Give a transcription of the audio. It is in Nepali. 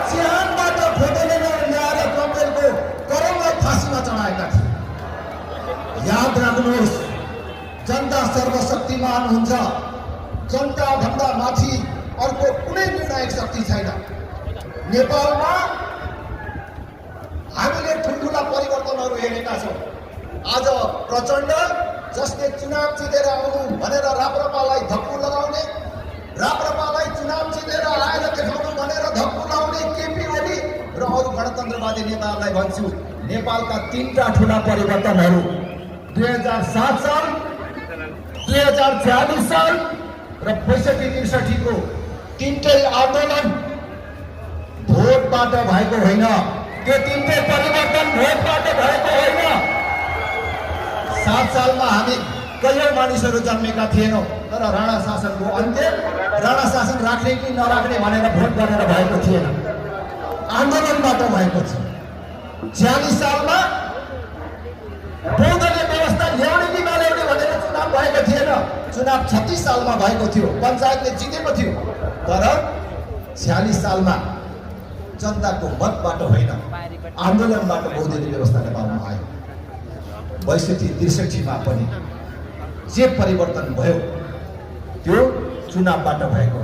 चिहानबाट फोटो लिन ल्याएर कमरेडको करोडलाई फाँसीमा चढाएका थिए। याद राख्नुहोस्, जनता सर्वशक्तिमान हुन्छ। जनता भन्दा माथि अर्को कुनै निर्णायक शक्ति छैन। नेपालमा हामीले ठुल्ठुला परिवर्तनहरू हेरेका छौँ। आज प्रचण्ड जसले चुनाव जितेर आउनु भनेर राप्रपालाई धक्कु लगाउने, राप्रपालाई चुनाव जितेर आएर देखाउनु भनेर धक्कु लगाउने केपी ओली र अरू गणतन्त्रवादी नेताहरूलाई भन्छु, नेपालका तीनटा ठुला परिवर्तनहरू 2007 साल, 2046 साल र 65-63 को तीनटै आन्दोलन भोटबाट भएको होइन। त्यो तीनटै परिवर्तन भोटबाट भएको होइन। 7 सालमा हामी कयौं मानिसहरू जन्मेका थिएनौँ, तर राणा शासनको अन्त्य, राणा शासन राख्ने कि नराख्ने भनेर भोट गरेर भएको थिएन, आन्दोलनबाट भएको छ। 46 सालमा बहुदलीय व्यवस्था ल्याउने कि नल्याउने भनेर चुनाव भएको थिएन, चुनाव 36 सालमा भएको थियो, पञ्चायतले जितेको थियो। तर 46 सालमा जनताको मतबाट होइन, आन्दोलनबाट बहुदलीय व्यवस्था नेपालमा आयो। 62-63 मा पनि जे परिवर्तन भयो त्यो चुनावबाट भएको